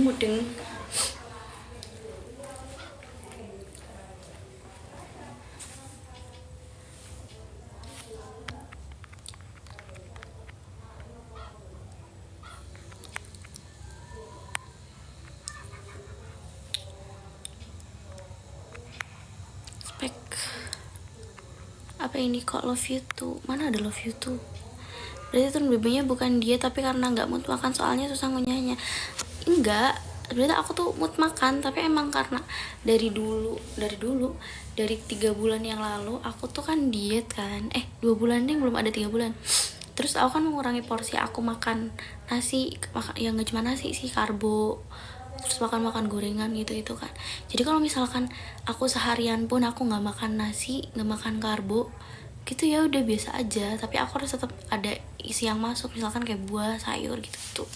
Mudeng. Spek. Apa ini kok love you too? Mana ada love you too? Berarti turun BB-nya bukan dia, tapi karena nggak mood makan, soalnya susah ngunyahnya. Enggak, berarti aku tuh mood makan, tapi emang karena dari 3 bulan yang lalu aku tuh kan diet kan. 2 bulan deh, belum ada 3 bulan. Terus aku kan mengurangi porsi aku makan nasi, yang nggak cuma nasi sih, karbo, terus makan gorengan gitu kan. Jadi kalau misalkan aku seharian pun aku nggak makan nasi, nggak makan karbo gitu, ya udah biasa aja, tapi aku harus tetap ada isi yang masuk, misalkan kayak buah, sayur gitu tuh.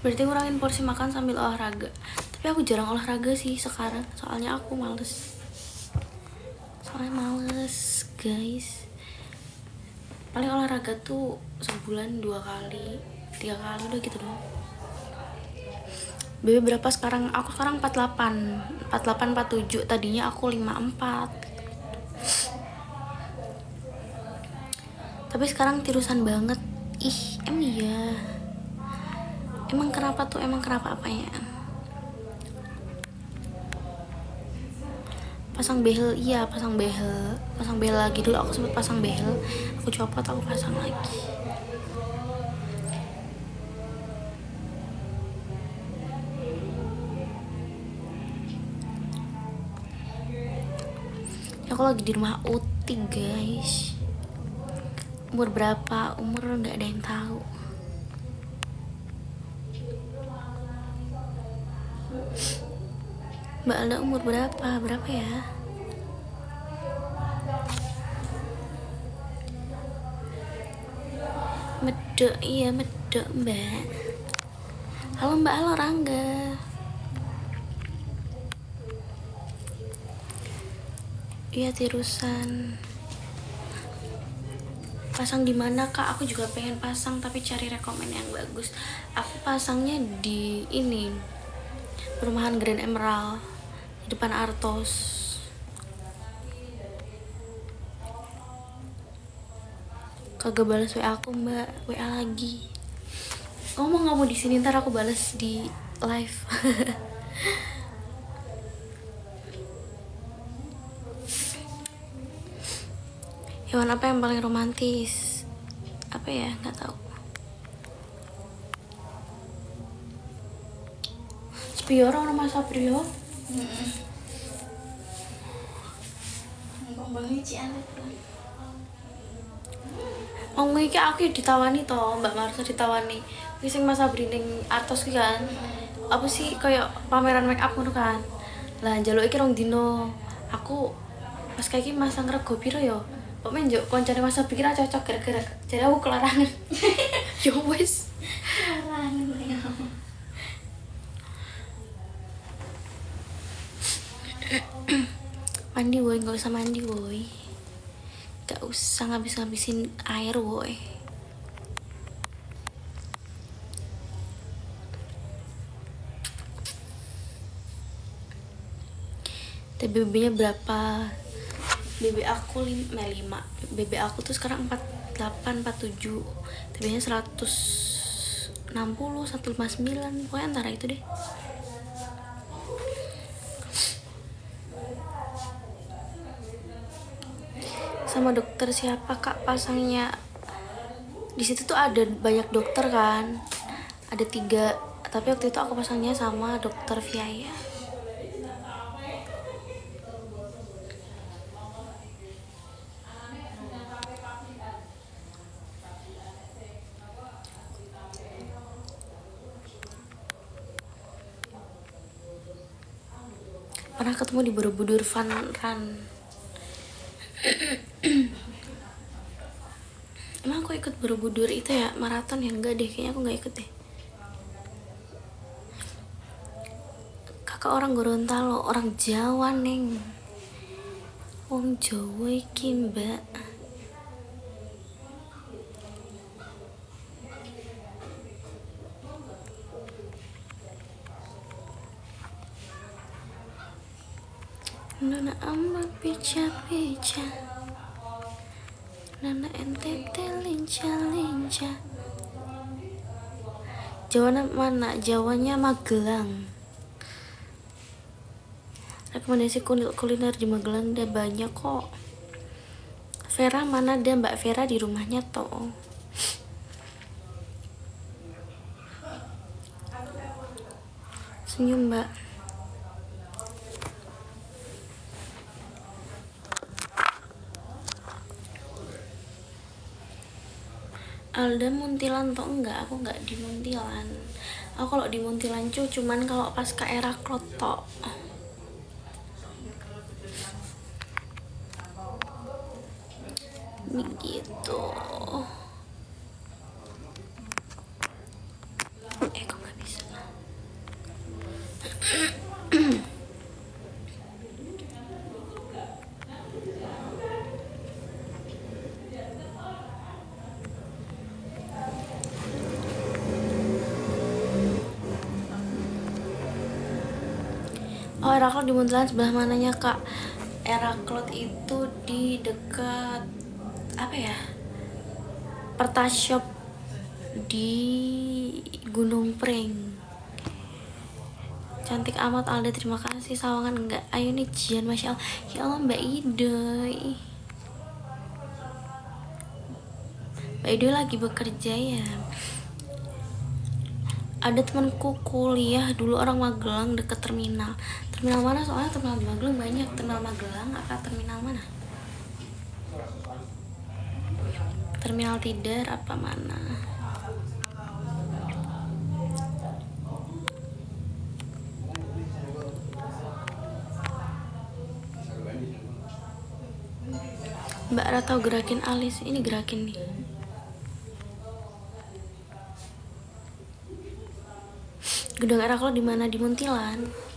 Berarti ngurangin porsi makan sambil olahraga. Tapi aku jarang olahraga sih sekarang, soalnya aku males. Guys. Paling olahraga tuh sebulan 2 kali, 3 kali, udah gitu doang. BB berapa sekarang? Aku sekarang 48, 47. Tadinya aku 54. Tapi sekarang tirusan banget. Emang iya. Emang kenapa apanya? Pasang behel, iya pasang behel lagi. Dulu aku sempet pasang behel, aku copot, aku pasang lagi. Aku lagi di rumah Uti guys. Umur berapa? Umur nggak ada yang tahu. Mbak Alda umur berapa? Berapa ya? Medok, iya medok mbak. Halo mbak, halo Rangga. Iya tirusan. Pasang di mana kak? Aku juga pengen pasang, tapi cari rekomen yang bagus. Aku pasangnya di ini, perumahan Grand Emerald, di depan Artos. Kagak balas WA aku mbak, WA lagi. Ngomong nggak mau di sini, ntar aku balas di live. Hewan apa yang paling romantis? Apa ya? Nggak tahu. Spior orang Mas Saprio. Ngomong iki aku ditawani toh, Mbak Marsa ditawani. Iki sing Mas Sabri ning Artos ki kan. Apa sih kayak pameran make up ngono kan. Lah njaluk iki rong dino. Aku pas kayak iki masang rego piro ya? Kok men njuk koncone Mas Sabri kira cocok gara-gara jadi aku kelarangan. Yo wis. Mandi woi, nggak usah mandi woi. Gak usah ngabisin air woi. TBB nya berapa? BB aku 5. BB aku tuh sekarang 48, 47. TB nya 160, 159. Pokoknya antara itu deh. Sama dokter siapa kak pasangnya? Di situ tuh ada banyak dokter kan, ada 3, tapi waktu itu aku pasangnya sama dokter Viaya. pernah ketemu di Borobudur Fun Run. Emang aku ikut Borobudur itu ya maraton ya? Enggak deh, kayaknya aku nggak ikut deh. Kakak orang Gorontalo, orang Jawa neng. Wong Jawa iki mbak. Nana ambak pica-pica, Nana NTT linca-linca. Jawa mana? Jawanya Magelang. Rekomendasi kuliner di Magelang udah banyak kok. Vera mana? Ada Mbak Vera di rumahnya toh. Senyum mbak. Alda Muntilan toh? Enggak, aku enggak di Muntilan. Aku kalau di Muntilan cuman kalau pas ke era Klotok. Begitu. Kok gak bisa? Oh, Eraklot di Muntilan sebelah mananya kak? Eraklot itu di dekat apa ya? Pertashop di Gunung Pring. Cantik amat Alda, terima kasih. Sawangan enggak? Ayo nih Jian, masya Allah. Ya Allah Mbak Idoy. Mbak Idoy lagi bekerja ya. Ada temanku kuliah dulu orang Magelang deket terminal. Terminal mana? Soalnya terminal di Magelang banyak. Terminal Magelang apa terminal mana? Terminal Tidar apa mana? Mbak Ra tahu gerakin alis? Ini gerakin nih. Gedung Eraklot di mana? Di Muntilan.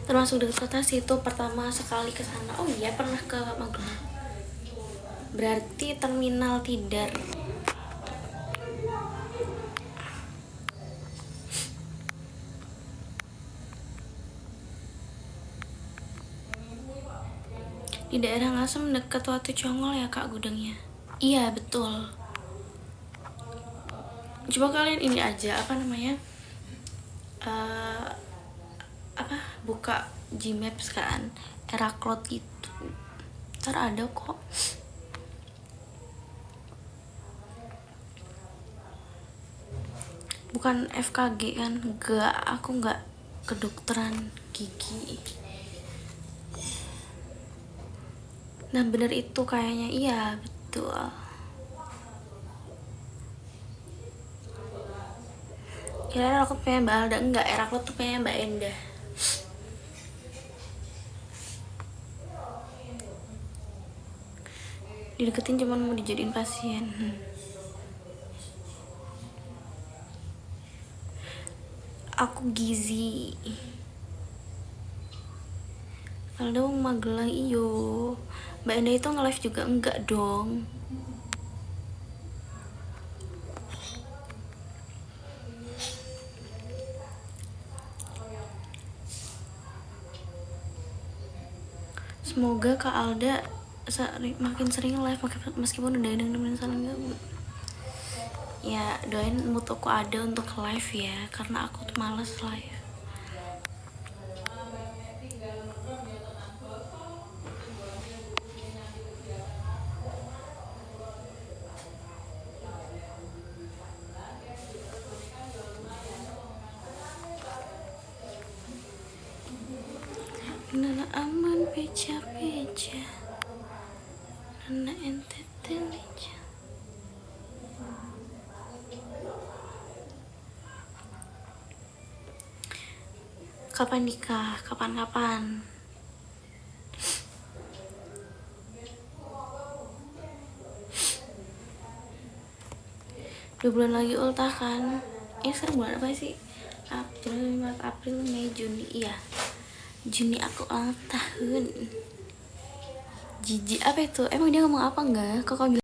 Termasuk dekat kota situ pertama sekali ke sana. Oh iya, pernah ke Magelang. Berarti terminal Tidar. Di daerah Ngasem dekat Watu Congol ya kak gudangnya. Iya betul. Coba kalian ini aja apa namanya? Buka Gmaps kan, Eraklot itu. Ntar ada kok. Bukan FKG kan? Enggak, aku enggak kedokteran gigi. Nah bener itu kayaknya, iya betul. Kira-kira aku pengen Mbak Alda, enggak, Eraklot tuh pengen Mbak Endah. Dideketin cuman mau dijadiin pasien. Aku gizi. Alda mau Magelang iyo. Mbak Endah itu nge-live juga enggak dong. semoga Kak Alda makin sering live meskipun udah nemenin saling gabut. Ya doain mood aku ada untuk live ya, karena aku tuh males live. Nana aman peja-peja, nana ente telija. Kapan nikah? Kapan-kapan? Dua bulan lagi ultah kan? Sekarang bulan apa sih? April, Maret, April, Mei, Juni. Iya, Juni aku ulang tahun. Jijik apa itu? Emang dia ngomong apa enggak? Kok kamu bilang